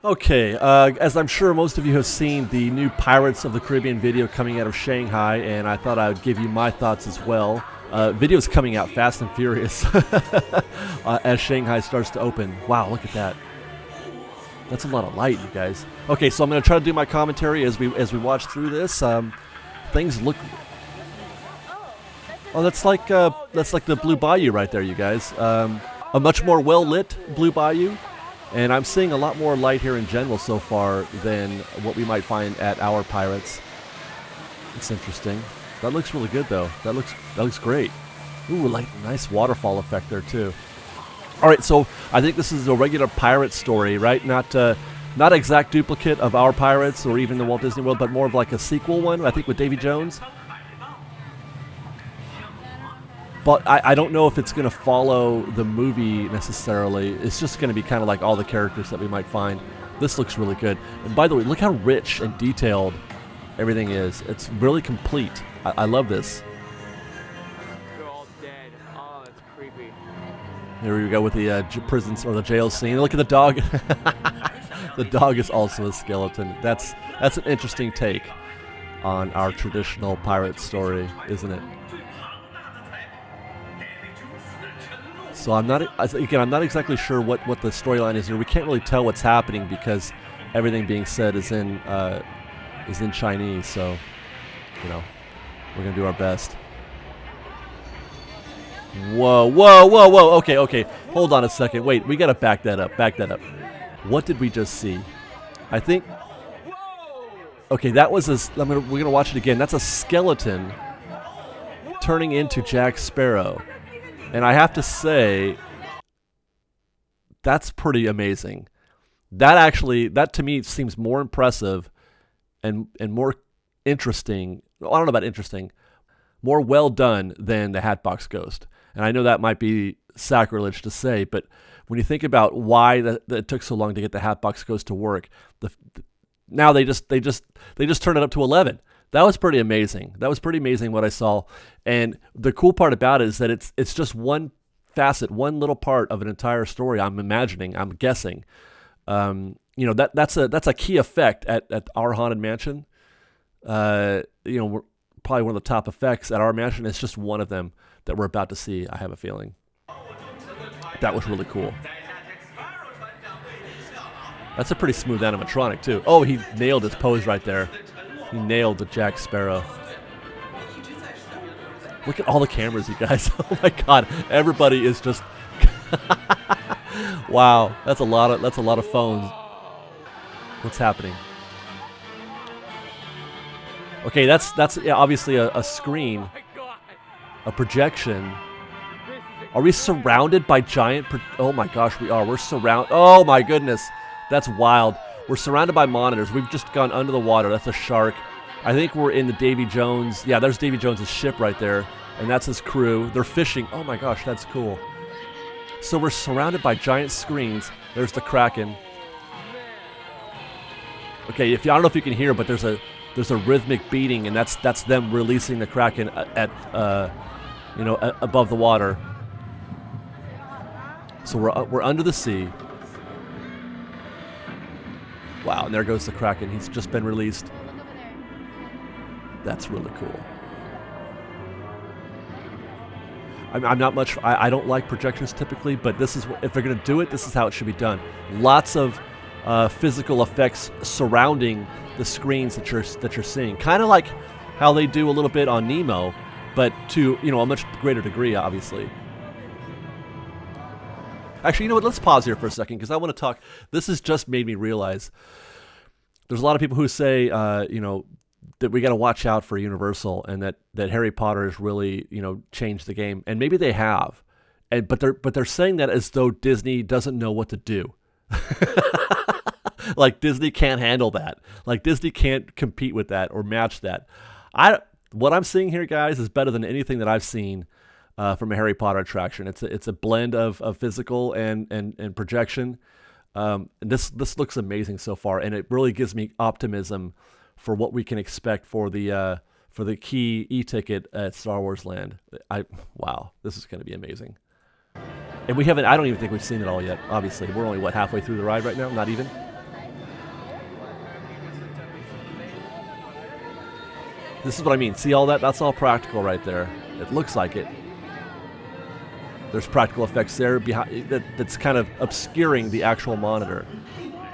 Okay, as I'm sure most of you have seen the new Pirates of the Caribbean video coming out of Shanghai, and I thought I would give you my thoughts as well. Videos coming out fast and furious as Shanghai starts to open. Wow, look at that. That's a lot of light, you guys. Okay, so I'm going to try to do my commentary as we watch through this. Things look... Oh, that's like the Blue Bayou right there, you guys. A much more well-lit Blue Bayou. And I'm seeing a lot more light here in general so far than what we might find at our Pirates. It's interesting. That looks really good, though. That looks great. Ooh, like nice waterfall effect there too. All right, so I think this is a regular pirate story, right? Not exact duplicate of our Pirates or even the Walt Disney World, but more of like a sequel one. I think with Davy Jones. But I don't know if it's going to follow the movie necessarily. It's just going to be kind of like all the characters that we might find. This looks really good. And by the way, look how rich and detailed everything is. It's really complete. I love this. They're all dead. Oh, that's creepy. Here we go with the prison or the jail scene. Look at the dog. The dog is also a skeleton. That's an interesting take on our traditional pirate story, isn't it? So I'm not exactly sure what the storyline is here. We can't really tell what's happening because everything being said is in Chinese. So, you know, we're gonna do our best. Whoa, whoa, whoa, whoa. Okay. Hold on a second. Wait, we gotta back that up. What did we just see? I think. Okay, that was we're gonna watch it again. That's a skeleton turning into Jack Sparrow. And I have to say, that's pretty amazing. That to me seems more impressive and more interesting. Well, I don't know about interesting, more well done than the Hatbox Ghost. And I know that might be sacrilege to say, but when you think about why that it took so long to get the Hatbox Ghost to work, now they just turned it up to 11. That was pretty amazing. What I saw. And the cool part about it is that it's just one facet, one little part of an entire story. I'm guessing. That's a key effect at our Haunted Mansion. We're probably one of the top effects at our mansion. It's just one of them that we're about to see, I have a feeling. That was really cool. That's a pretty smooth animatronic, too. Oh, he nailed his pose right there. He nailed the Jack Sparrow. Look at all the cameras, you guys. Oh my God, everybody is just. Wow, that's a lot of phones. What's happening? Okay, that's obviously a screen, a projection. Are we surrounded by giant? Oh my gosh, we are. We're surrounded. Oh my goodness, that's wild. We're surrounded by monitors. We've just gone under the water. That's a shark. I think we're in the Davy Jones. Yeah, there's Davy Jones' ship right there. And that's his crew. They're fishing. Oh my gosh, that's cool. So we're surrounded by giant screens. There's the Kraken. Okay, I don't know if you can hear, but there's a rhythmic beating, and that's them releasing the Kraken at above the water. So we're under the sea. Wow, and there goes the Kraken. He's just been released. That's really cool. I'm not much. I don't like projections typically, but this is if they're going to do it, this is how it should be done. Lots of physical effects surrounding the screens that you're seeing, kind of like how they do a little bit on Nemo, but to a much greater degree, obviously. Actually, you know what? Let's pause here for a second because I want to talk. This has just made me realize there's a lot of people who say, that we got to watch out for Universal and that Harry Potter has really, changed the game, and maybe they have, but they're saying that as though Disney doesn't know what to do. Like Disney can't handle that. Like Disney can't compete with that or match that. What I'm seeing here, guys, is better than anything that I've seen. From a Harry Potter attraction. It's a blend of physical and projection. This looks amazing so far, and it really gives me optimism for what we can expect for the key e-ticket at Star Wars Land. Wow, this is going to be amazing. And I don't even think we've seen it all yet. Obviously, we're only halfway through the ride right now. Not even. This is what I mean. See all that? That's all practical right there. It looks like it. There's practical effects there behind that's kind of obscuring the actual monitor.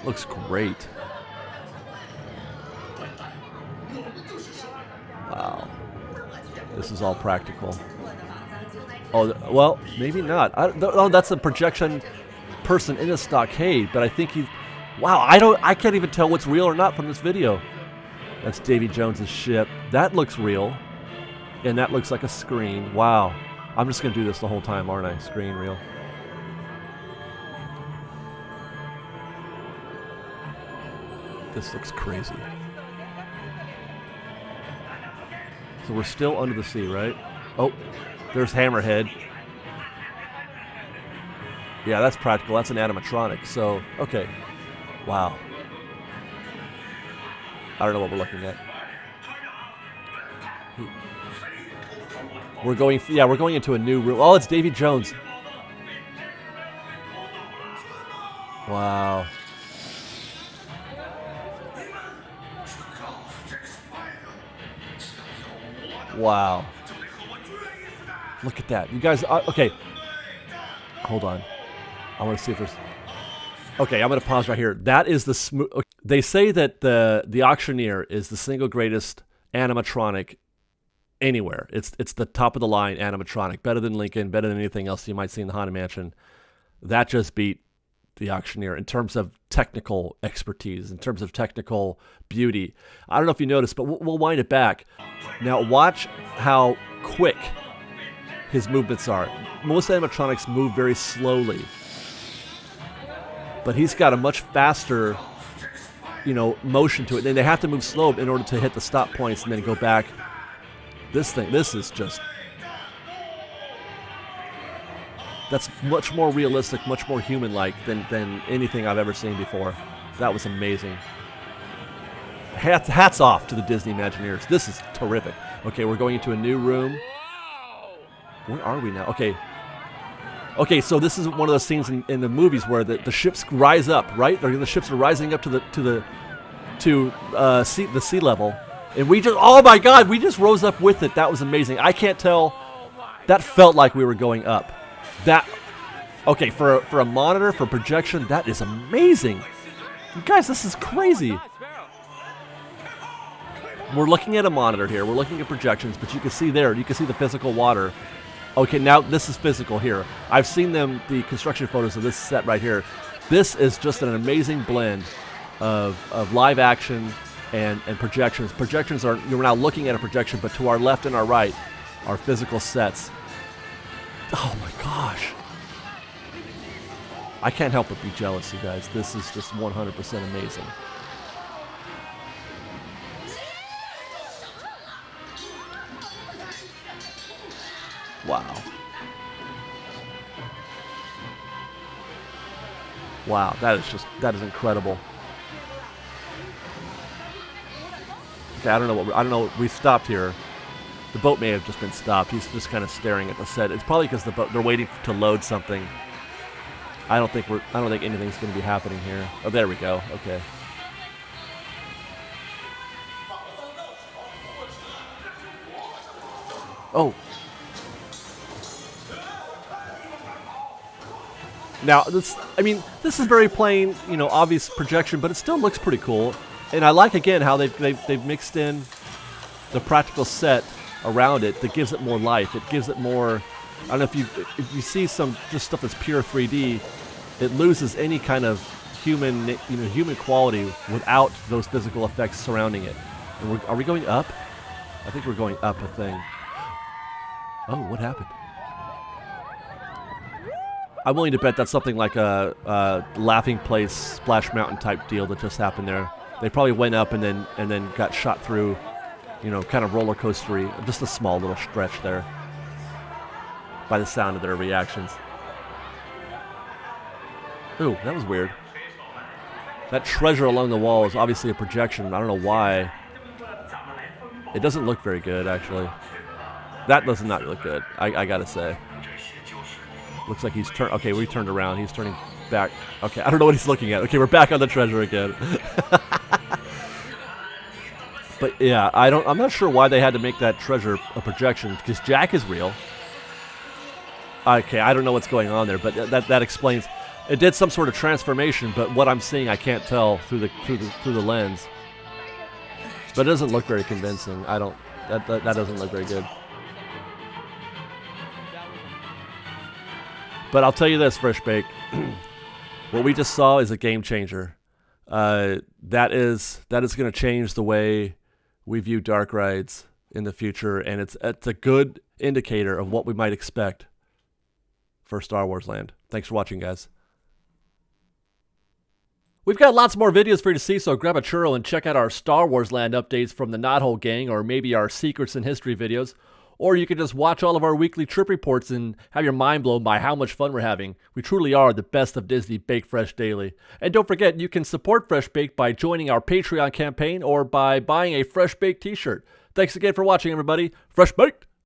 Looks great. Wow. This is all practical. Oh, well, maybe not. Oh, that's a projection person in a stockade, but I think he's... Wow, I can't even tell what's real or not from this video. That's Davy Jones's ship. That looks real. And that looks like a screen. Wow. I'm just going to do this the whole time, aren't I? Screen real. This looks crazy. So we're still under the sea, right? Oh, there's Hammerhead. Yeah, that's practical. That's an animatronic. So, okay. Wow. I don't know what we're looking at. We're going into a new room. Oh, it's Davy Jones. Wow. Wow. Look at that. You guys, okay. Hold on. I want to see if there's... Okay, I'm going to pause right here. That is the smooth... Okay. They say that the Auctioneer is the single greatest animatronic anywhere. It's the top of the line animatronic. Better than Lincoln, better than anything else you might see in the Haunted Mansion. That just beat the Auctioneer in terms of technical expertise, in terms of technical beauty. I don't know if you noticed, but we'll wind it back. Now watch how quick his movements are. Most animatronics move very slowly, but he's got a much faster, motion to it. And they have to move slow in order to hit the stop points and then go back. This is just... That's much more realistic, much more human-like than anything I've ever seen before. That was amazing. Hats off to the Disney Imagineers. This is terrific. Okay, we're going into a new room. Where are we now? Okay, so this is one of those scenes in the movies where the ships rise up, right? The ships are rising up to the sea level, and we just... Oh my God, we just rose up with it. That was amazing. I can't tell. That felt like we were going up. Okay, for a monitor, for projection, that is amazing. You guys, this is crazy. We're looking at a monitor here. We're looking at projections, but you can see the physical water. Okay, now this is physical here. I've seen the construction photos of this set right here. This is just an amazing blend of live action and projections. Projections are, you're now looking at a projection, but to our left and our right are physical sets. Oh my gosh. I can't help but be jealous, you guys. This is just 100% amazing. Wow. Wow, that is incredible. Okay, I don't know. We stopped here. The boat may have just been stopped. He's just kind of staring at the set. It's probably because they're waiting to load something. I don't think anything's going to be happening here. Oh, there we go. Okay. Oh. Now, this is very plain, obvious projection, but it still looks pretty cool. And I like, again, how they've mixed in the practical set around it that gives it more life. It gives it more... I don't know if you see some just stuff that's pure 3D, it loses any kind of human quality without those physical effects surrounding it. And are we going up? I think we're going up a thing. Oh, what happened? I'm willing to bet that's something like a Laughing Place, Splash Mountain type deal that just happened there. They probably went up and then got shot through, kind of roller coastery, just a small little stretch there. By the sound of their reactions. Ooh, that was weird. That treasure along the wall is obviously a projection. I don't know why. It doesn't look very good, actually. That does not look good, I gotta say. Looks like he's turned... Okay, we turned around. He's turning back. Okay, I don't know what he's looking at. Okay, we're back on the treasure again. But yeah, I'm not sure why they had to make that treasure a projection, because Jack is real. Okay, I don't know what's going on there, but that explains. It did some sort of transformation, but what I'm seeing I can't tell through the lens. But it doesn't look very convincing. That doesn't look very good. But I'll tell you this, Fresh Bake. What we just saw is a game changer. That is going to change the way we view dark rides in the future, and it's a good indicator of what we might expect for Star Wars Land. Thanks for watching, guys. We've got lots more videos for you to see, so grab a churro and check out our Star Wars Land updates from the Knothole Gang, or maybe our Secrets in History videos. Or you can just watch all of our weekly trip reports and have your mind blown by how much fun we're having. We truly are the best of Disney Bake Fresh Daily. And don't forget, you can support Fresh Bake by joining our Patreon campaign or by buying a Fresh Bake t-shirt. Thanks again for watching, everybody. Fresh Baked!